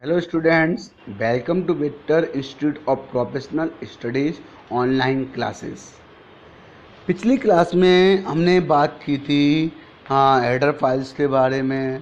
Hello students, welcome to Victor Institute of Professional Studies online classes. पिछली class में हमने बात की थी हेडर फाइल्स के बारे में,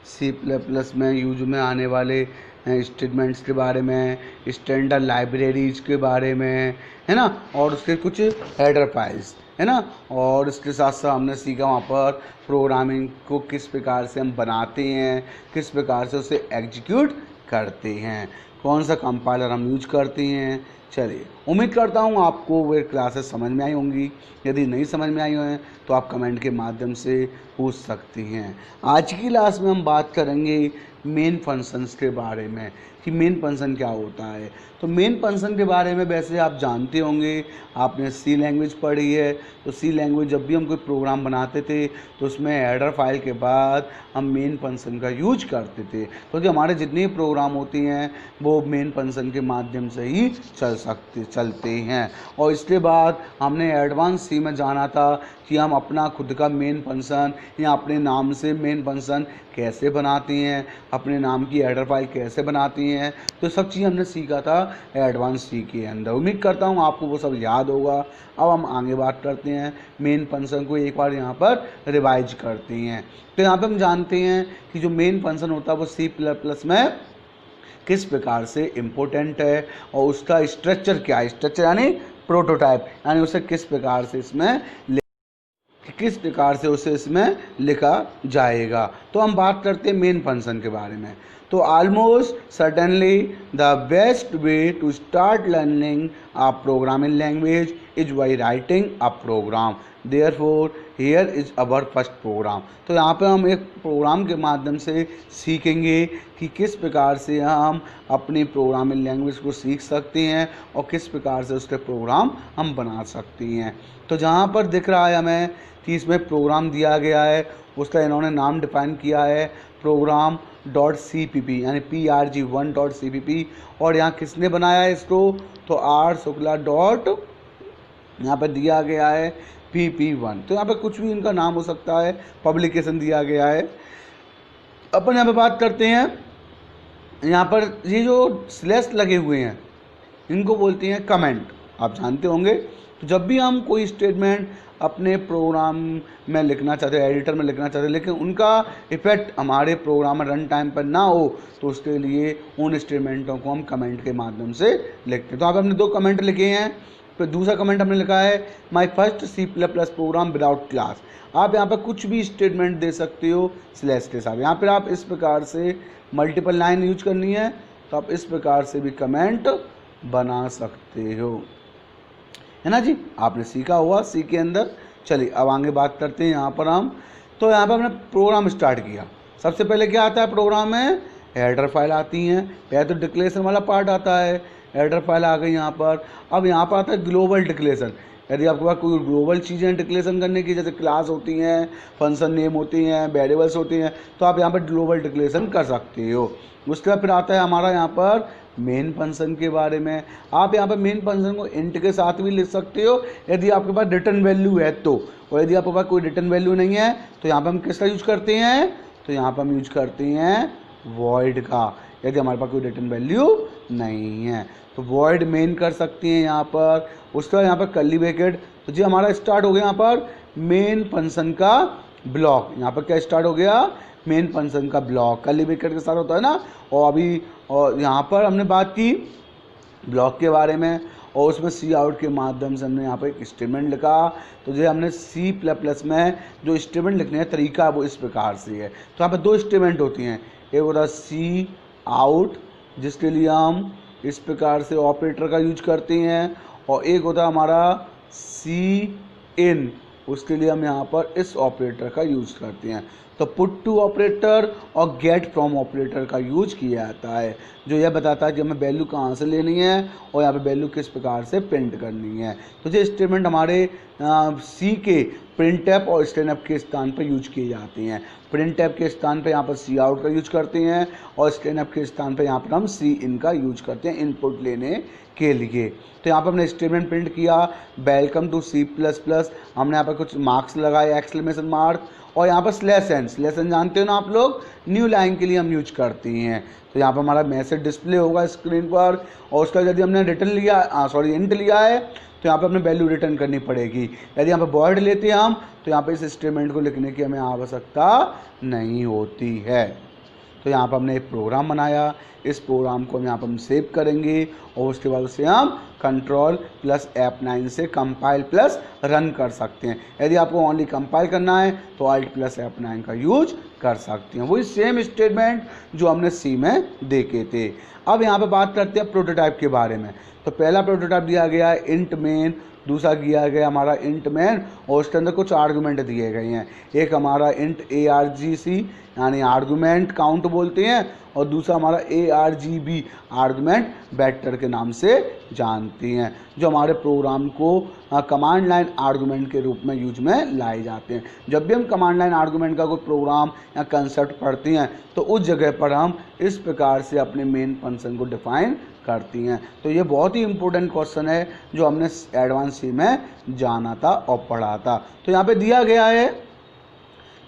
सी प्लस प्लस में यूज में आने वाले स्टेटमेंट्स के बारे में, स्टैंडर्ड लाइब्रेरीज के बारे में, है ना, और उसके कुछ हेडर फाइल्स, है ना। और इसके साथ साथ हमने सीखा वहाँ पर प्रोग्रामिंग को किस प्रकार से हम बनाते हैं, किस प्रकार से उसे एग्जीक्यूट करते हैं, कौन सा कंपाइलर हम यूज करते हैं। चलिए, उम्मीद करता हूँ आपको वे क्लासेस समझ में आई होंगी। यदि नहीं समझ में आई हैं तो आप कमेंट के माध्यम से पूछ सकती हैं। आज की क्लास में हम बात करेंगे मेन फंक्शंस के बारे में कि मेन फंक्शन क्या होता है। तो मेन फंक्शन के बारे में वैसे आप जानते होंगे, आपने सी लैंग्वेज पढ़ी है। तो सी लैंग्वेज जब भी हम कोई प्रोग्राम बनाते थे तो उसमें हेडर फाइल के बाद हम मेन फंक्शन का यूज करते थे, क्योंकि हमारे जितने प्रोग्राम होते हैं वो मेन फंक्शन के माध्यम से ही चलते हैं। और इसके बाद हमने एडवांस सी में जाना था कि हम अपना खुद का मेन फंक्शन या अपने नाम से मेन फंक्शन कैसे बनाते हैं, अपने नाम की हेडर फाइल कैसे बनाती हैं। तो सब चीज़ हमने सीखा था एडवांस सी के अंदर। उम्मीद करता हूँ आपको वो सब याद होगा। अब हम आगे बात करते हैं, मेन फंक्शन को एक बार यहाँ पर रिवाइज करते हैं। तो यहाँ पे हम जानते हैं कि जो मेन फंक्शन होता है वो सी प्लस प्लस में किस प्रकार से इम्पोर्टेंट है और उसका स्ट्रक्चर क्या है। स्ट्रक्चर यानी प्रोटोटाइप, यानी उसे किस प्रकार से इसमें लिखा जाएगा। तो हम बात करते हैं मेन फंक्शन के बारे में। तो almost certainly the best way to start learning a programming language is by writing a program. Therefore here is our first program. तो यहाँ पे हम एक प्रोग्राम के माध्यम से सीखेंगे कि किस प्रकार से हम अपनी प्रोग्रामिंग लैंग्वेज को सीख सकते हैं और किस प्रकार से उसके प्रोग्राम हम बना सकते हैं। तो जहाँ पर दिख रहा है हमें कि इसमें प्रोग्राम दिया गया है, उसका इन्होंने नाम डिफाइन किया है प्रोग्राम .cpp यानी PRG1.cpp। और यहाँ किसने बनाया है इसको, तो आर शुक्ला डॉट यहाँ पर दिया गया है PP1। तो यहाँ पे कुछ भी इनका नाम हो सकता है, पब्लिकेशन दिया गया है। अपन यहाँ पे बात करते हैं, यहाँ पर ये जो स्लैश लगे हुए हैं इनको बोलते हैं कमेंट, आप जानते होंगे। तो जब भी हम कोई स्टेटमेंट अपने प्रोग्राम में लिखना चाहते हैं, एडिटर में लिखना चाहते हैं, लेकिन उनका इफेक्ट हमारे प्रोग्राम में रन टाइम पर ना हो, तो उसके लिए उन स्टेटमेंटों को हम कमेंट के माध्यम से लिखते हैं। तो आप हमने 2 कमेंट लिखे हैं। तो दूसरा कमेंट हमने लिखा है my first C plus plus program without class. आप यहाँ पर कुछ भी स्टेटमेंट दे सकते हो स्लैश के साथ। यहाँ पर आप इस प्रकार से मल्टीपल लाइन यूज करनी है तो आप इस प्रकार से भी कमेंट बना सकते हो, है ना जी। आपने सीखा हुआ सी के अंदर। चलिए अब आगे बात करते हैं यहाँ पर हम। तो यहाँ पर हमने प्रोग्राम स्टार्ट किया। सबसे पहले क्या आता है प्रोग्राम में, हेडर फाइल आती हैं। पहले तो डिक्लेरेशन वाला पार्ट आता है, हेडर फाइल आ गई यहाँ पर। अब यहाँ पर आता है ग्लोबल डिक्लेरेशन। यदि आपके पास कोई ग्लोबल चीज़ें डिक्लेरेशन करने की, जैसे क्लास होती हैं, फंक्शन नेम होती हैं, वेरिएबल्स होती हैं, तो आप यहाँ पर ग्लोबल डिक्लेरेशन कर सकते हो। उसके बाद फिर आता है हमारा यहाँ पर मेन फंक्शन के बारे में। आप यहाँ पर मेन फंक्शन को इंट के साथ भी लिख सकते हो यदि आपके पास रिटर्न वैल्यू है तो। और यदि आपके पास कोई रिटर्न वैल्यू नहीं है तो यहाँ पर हम किसका यूज करते हैं, तो यहाँ पर हम यूज करते हैं वॉइड का, यदि हमारे पास कोई रिटर्न वैल्यू नहीं है तो वॉइड मेन कर सकते हैं यहाँ पर। उसके बाद यहाँ पर कर्ली ब्रैकेट। तो जी हमारा स्टार्ट हो गया यहाँ पर मेन फंक्शन का ब्लॉक। यहाँ पर क्या स्टार्ट हो गया, मेन फंक्शन का ब्लॉक कर्ली ब्रैकेट के साथ होता है ना। और यहाँ पर हमने बात की ब्लॉक के बारे में और उसमें सी आउट के माध्यम से हमने यहाँ पर एक स्टेटमेंट लिखा। तो जो हमने सी प्लस प्लस में जो स्टेटमेंट लिखने का तरीका वो इस प्रकार से है। तो यहाँ पर 2 स्टेटमेंट होती हैं, एक होता है सी आउट जिसके लिए हम इस प्रकार से ऑपरेटर का यूज करते हैं, और एक होता है हमारा सी इन, उसके लिए हम यहाँ पर इस ऑपरेटर का यूज करते हैं। तो पुट टू ऑपरेटर और गेट फ्रॉम ऑपरेटर का यूज किया जाता है, जो यह बताता है कि हमें वैल्यू कहाँ से लेनी है और यहाँ पे वैल्यू किस प्रकार से प्रिंट करनी है। तो ये स्टेटमेंट हमारे सी के प्रिंटफ और स्कैनफ के स्थान पर यूज किए जाते हैं। प्रिंटफ के स्थान पर यहाँ पर सी आउट का यूज करते हैं और स्कैनफ के स्थान पर यहाँ पर हम सी इन का यूज करते हैं इनपुट लेने के लिए। तो यहाँ पर हमने स्टेटमेंट प्रिंट किया welcome to C plus plus. हमने यहाँ पर कुछ मार्क्स लगाए, एक्सक्लेमेशन मार्क, और यहाँ पर स्लैश एन जानते हो ना आप लोग, न्यू लाइन के लिए हम यूज करते हैं। तो यहाँ पर हमारा मैसेज डिस्प्ले होगा स्क्रीन पर, और उसका यदि हमने रिटर्न लिया इंट लिया है तो यहाँ पे अपने वैल्यू रिटर्न करनी पड़ेगी। यदि यहाँ पे वॉइड लेते हैं हम तो यहाँ पे इस स्टेटमेंट को लिखने की हमें आवश्यकता नहीं होती है। तो यहाँ पर हमने एक प्रोग्राम बनाया, इस प्रोग्राम को हम यहाँ पर हम सेव करेंगे और उसके बाद उसे हम कंट्रोल प्लस F9 से कंपाइल प्लस रन कर सकते हैं। यदि आपको ओनली कंपाइल करना है तो Alt प्लस F9 का यूज कर सकते हैं। वही सेम स्टेटमेंट जो हमने सी में देखे थे। अब यहाँ पे बात करते हैं प्रोटोटाइप के बारे में। तो पहला प्रोटोटाइप दिया गया है इंट मेन, दूसरा दिया गया हमारा इंट मैन और उसके अंदर कुछ आर्गूमेंट दिए गए हैं। एक हमारा इंट ARGC यानी आर्गूमेंट काउंट बोलते हैं, और दूसरा हमारा ARGB आर्गूमेंट वेक्टर के नाम से जानते हैं, जो हमारे प्रोग्राम को कमांड लाइन आर्गूमेंट के रूप में यूज में लाए जाते हैं। जब भी हम कमांड लाइन आर्गूमेंट का कोई प्रोग्राम या कंसेप्ट पढ़ते हैं तो उस जगह पर हम इस प्रकार से अपने मेन फंक्शन को डिफाइन करती हैं। तो ये बहुत ही इंपॉर्टेंट क्वेश्चन है जो हमने एडवांस सी में जाना था और पढ़ा था। तो यहाँ पे दिया गया है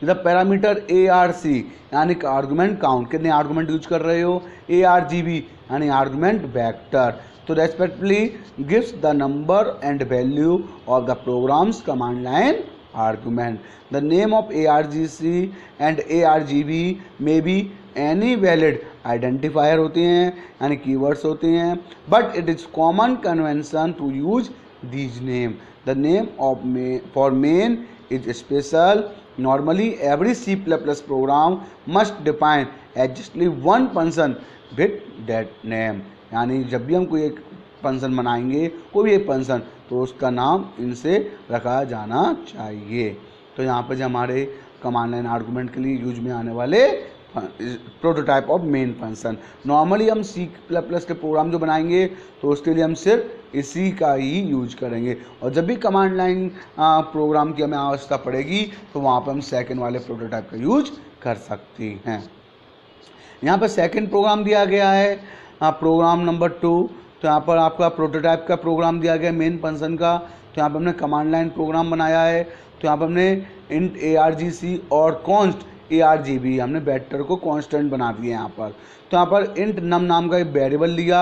द पैरामीटर ARC यानी आर्गूमेंट काउंट, कितने आर्गूमेंट यूज कर रहे हो, ARGB यानी आर्गूमेंट वेक्टर, तो respectively gives the number and value of the programs command line argument. The name of ARGC and ARGB may be any valid identifier होते हैं यानी keywords होते हैं, but it is common convention to use these name. The name of for main is special. Normally every C++ program must define exactly one function with that name. यानी जब भी हम कोई एक फंक्शन बनाएंगे, कोई भी एक फंक्शन, तो उसका नाम इनसे रखा जाना चाहिए। तो यहाँ पर जो हमारे कमांड लाइन आर्गूमेंट के लिए यूज में आने वाले prototype of main function. Normally हम C++ के प्रोग्राम जो बनाएंगे तो उसके लिए हम सिर्फ इसी का ही यूज करेंगे, और जब भी कमांड लाइन प्रोग्राम की हमें आवश्यकता पड़ेगी तो वहाँ पर हम सेकंड वाले प्रोटोटाइप का यूज कर सकते हैं। यहाँ पर सेकंड प्रोग्राम दिया गया है प्रोग्राम नंबर 2। तो यहाँ पर आपका प्रोटोटाइप का प्रोग्राम दिया गया मेन फंक्शन का। तो यहाँ पर हमने कमांड लाइन प्रोग्राम बनाया है। तो यहाँ पर हमने इंट ARGC और कॉन्स्ट ARGB हमने वेक्टर को कांस्टेंट बना दिया यहाँ पर। तो यहाँ पर इंट नम नाम का एक वेरिएबल लिया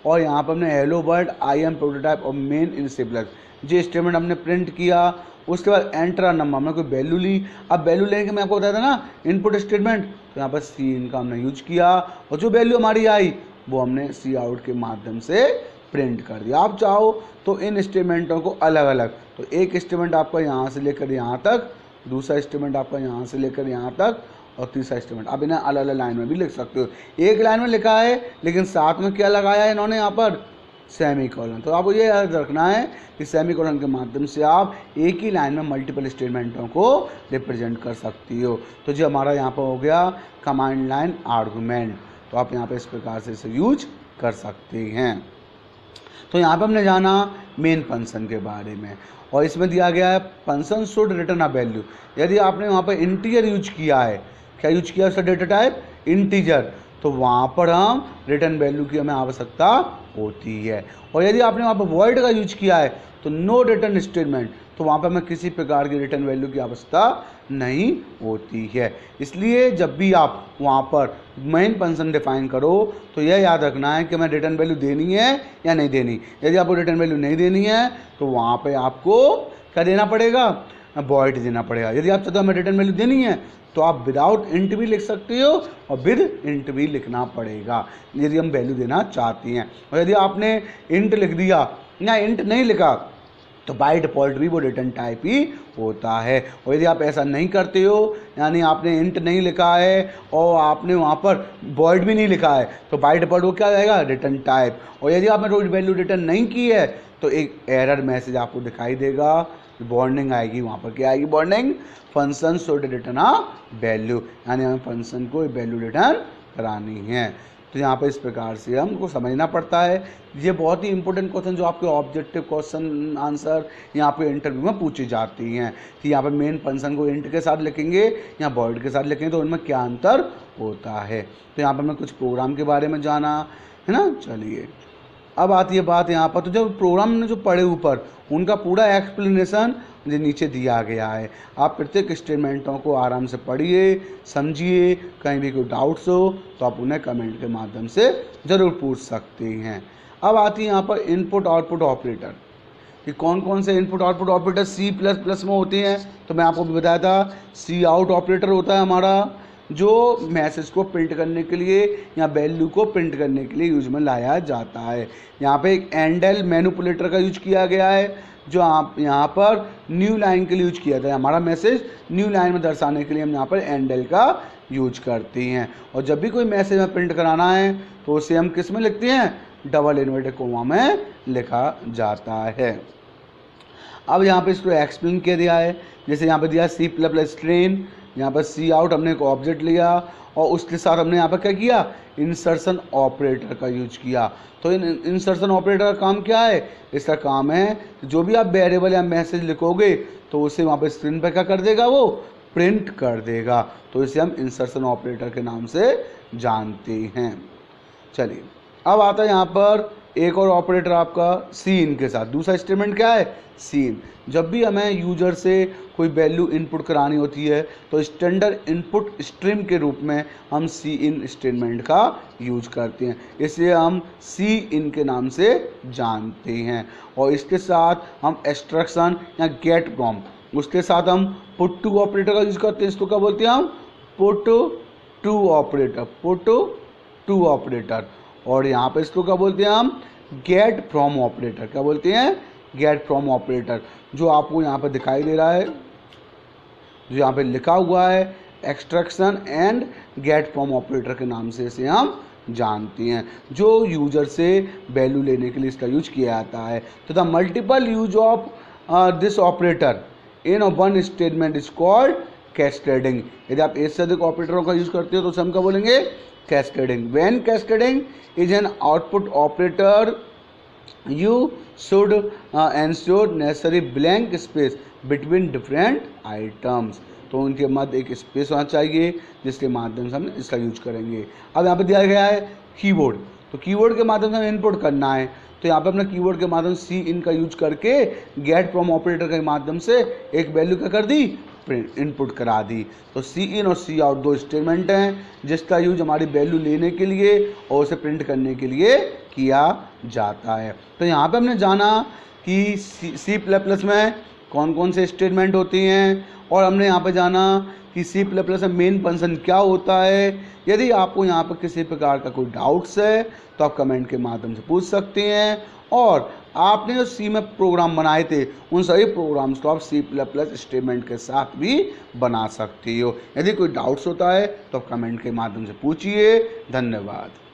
और यहाँ पर हमने hello world I am prototype of main in C++ ये स्टेटमेंट हमने प्रिंट किया। उसके बाद एंटर नंबर हमने कोई वैल्यू ली। अब वैल्यू लेने के मैं आपको बताया था ना इनपुट स्टेटमेंट, तो यहाँ पर सी इन का हमने यूज किया और जो वैल्यू हमारी आई वो हमने सी आउट के माध्यम से प्रिंट कर दिया। आप चाहो तो इन स्टेटमेंटों को अलग अलग, तो एक स्टेटमेंट आपका यहाँ से लेकर यहाँ तक, दूसरा स्टेटमेंट आपका यहाँ से लेकर यहाँ तक, और तीसरा स्टेटमेंट आप इन्हें अलग अलग लाइन में भी लिख सकते हो। एक लाइन में लिखा है लेकिन साथ में क्या लगाया है इन्होंने यहाँ पर, सेमी कॉलन। तो आपको ये याद रखना है कि सेमी कॉलन के माध्यम से आप एक ही लाइन में मल्टीपल स्टेटमेंटों को रिप्रेजेंट कर सकती हो। तो जो हमारा यहाँ पर हो गया कमांड लाइन आर्गूमेंट, तो आप यहाँ पे इस प्रकार से इसे यूज कर सकते हैं। तो यहाँ पे हमने जाना मेन फंक्शन के बारे में, और इसमें दिया गया है function should return a value. यदि आपने वहाँ पर इंटीजर यूज किया है, क्या यूज किया उसका डेटा टाइप इंटीजर, तो वहाँ पर हम रिटर्न वैल्यू की हमें आवश्यकता होती है। और यदि आपने वहाँ पर वॉइड का यूज किया है तो नो रिटर्न स्टेटमेंट, तो वहाँ पर हमें किसी प्रकार की रिटर्न वैल्यू की आवश्यकता नहीं होती है। इसलिए जब भी आप वहाँ पर मेन फंक्शन डिफाइन करो तो यह याद रखना है कि हमें रिटर्न वैल्यू देनी है या नहीं देनी। यदि आपको रिटर्न वैल्यू नहीं देनी है तो वहाँ पर आपको क्या देना पड़ेगा, वॉइड देना पड़ेगा। यदि आप चाहते हो हमें रिटर्न वैल्यू देनी है तो आप विदाउट इंट भी लिख सकते हो और विद इंट भी लिखना पड़ेगा यदि हम वैल्यू देना चाहते हैं। और यदि आपने इंट लिख दिया या इंट नहीं लिखा तो बाय डिफ़ॉल्ट भी वो रिटर्न टाइप ही होता है। और यदि आप ऐसा नहीं करते हो, यानी आपने इंट नहीं लिखा है और आपने वहाँ पर वॉइड भी नहीं लिखा है, तो बाय डिफ़ॉल्ट वो क्या रहेगा, रिटर्न टाइप। और यदि आपने कोई वैल्यू रिटर्न नहीं की है तो एक एरर मैसेज आपको दिखाई देगा, वार्निंग आएगी। वहाँ पर क्या आएगी, warning function should return a value, यानी हमें फंक्शन को वैल्यू रिटर्न करानी है। तो यहाँ पर इस प्रकार से हमको समझना पड़ता है। ये बहुत ही इंपॉर्टेंट क्वेश्चन जो आपके ऑब्जेक्टिव क्वेश्चन आंसर यहाँ पे इंटरव्यू में पूछी जाती हैं कि यहाँ पर मेन फंक्शन को इंट के साथ लिखेंगे या वॉइड के साथ लिखेंगे तो उनमें क्या अंतर होता है। तो यहाँ पर मैं कुछ प्रोग्राम के बारे में जाना है ना। चलिए अब आती है बात यहाँ पर, तो जब प्रोग्राम ने जो पढ़े ऊपर उनका पूरा एक्सप्लेनेशन जो नीचे दिया गया है, आप प्रत्येक स्टेटमेंटों को आराम से पढ़िए, समझिए, कहीं भी कोई डाउट्स हो तो आप उन्हें कमेंट के माध्यम से ज़रूर पूछ सकते हैं। अब आती है यहाँ पर इनपुट आउटपुट ऑपरेटर, कि कौन कौन से input output operator C plus plus में होते हैं। तो मैं आपको भी बताया था, सी आउट ऑपरेटर होता है हमारा, जो मैसेज को प्रिंट करने के लिए या वैल्यू को प्रिंट करने के लिए यूज में लाया जाता है। यहाँ पे एक एंडल मैनिपुलेटर का यूज किया गया है, जो आप यहाँ पर न्यू लाइन के लिए यूज किया था। हमारा मैसेज न्यू लाइन में दर्शाने के लिए हम यहाँ पर एंडल का यूज करते हैं। और जब भी कोई मैसेज में प्रिंट कराना है तो उसे हम किस में लिखते हैं, डबल इन्वर्टेड कोमा में लिखा जाता है। अब यहाँ पे इसको एक्सप्लेन किया दिया है, जैसे यहाँ पे दिया सी प्लस प्लस स्ट्रेन, यहाँ पर सी आउट हमने एक ऑब्जेक्ट लिया और उसके साथ हमने यहाँ पर क्या किया, इंसर्शन ऑपरेटर का यूज किया। तो इन इंसर्शन ऑपरेटर का काम क्या है, इसका काम है जो भी आप वेरिएबल या मैसेज लिखोगे तो उसे वहाँ पे स्क्रीन पर क्या कर देगा, वो प्रिंट कर देगा। तो इसे हम इंसर्शन ऑपरेटर के नाम से जानते हैं। चलिए अब आता है यहाँ पर एक और ऑपरेटर आपका सीन के साथ। दूसरा स्टेटमेंट क्या है, सीन। जब भी हमें यूजर से कोई वैल्यू इनपुट करानी होती है तो स्टैंडर्ड इनपुट स्ट्रीम के रूप में हम सी इन स्टेटमेंट का यूज करते हैं, इसलिए हम सी इन के नाम से जानते हैं। और इसके साथ हम एक्सट्रैक्शन या गेट फ्रॉम, उसके साथ हम पुट टू ऑपरेटर का यूज करते हैं। इसको क्या बोलते हैं हम, put to operator, put to operator. और यहाँ पे इसको क्या बोलते हैं हम, गेट फ्रॉम ऑपरेटर। क्या बोलते हैं, गेट फ्रॉम ऑपरेटर। जो आपको यहाँ पे दिखाई दे रहा है, जो यहाँ पे लिखा हुआ है, extraction and get from operator के नाम से इसे हम जानते हैं, जो यूजर से वैल्यू लेने के लिए इसका यूज किया जाता है। तो the multiple use of this operator in one statement is called cascading. यदि आप एक से अधिक ऑपरेटरों का यूज करते हो तो हम क्या बोलेंगे, cascading. When cascading is an output operator you should ensure necessary blank space between different items। तो उनके मध्य एक स्पेस होना चाहिए जिसके माध्यम से हम इसका यूज करेंगे। अब यहाँ पे दिया गया है कीबोर्ड, तो कीबोर्ड के माध्यम से हमें इनपुट करना है, तो यहाँ पे अपने कीबोर्ड के माध्यम से सी इन का यूज करके गेट फ्रॉम ऑपरेटर के माध्यम से एक वैल्यू क्या कर दी, इनपुट करा दी। तो सी इन और सी आउट दो स्टेटमेंट हैं जिसका यूज हमारी वैल्यू लेने के लिए और उसे प्रिंट करने के लिए किया जाता है। तो यहाँ पे हमने जाना कि सी प्लस प्लस में कौन कौन से स्टेटमेंट होती हैं, और हमने यहाँ पे जाना कि सी प्लस प्लस में मेन फंक्शन क्या होता है। यदि आपको यहाँ पर किसी प्रकार का कोई डाउट्स है तो आप कमेंट के माध्यम से पूछ सकते हैं, और आपने जो सी में प्रोग्राम बनाए थे उन सभी प्रोग्राम्स को आप सी प्लस प्लस स्टेटमेंट के साथ भी बना सकते हो। यदि कोई डाउट्स होता है तो आप कमेंट के माध्यम से पूछिए। धन्यवाद।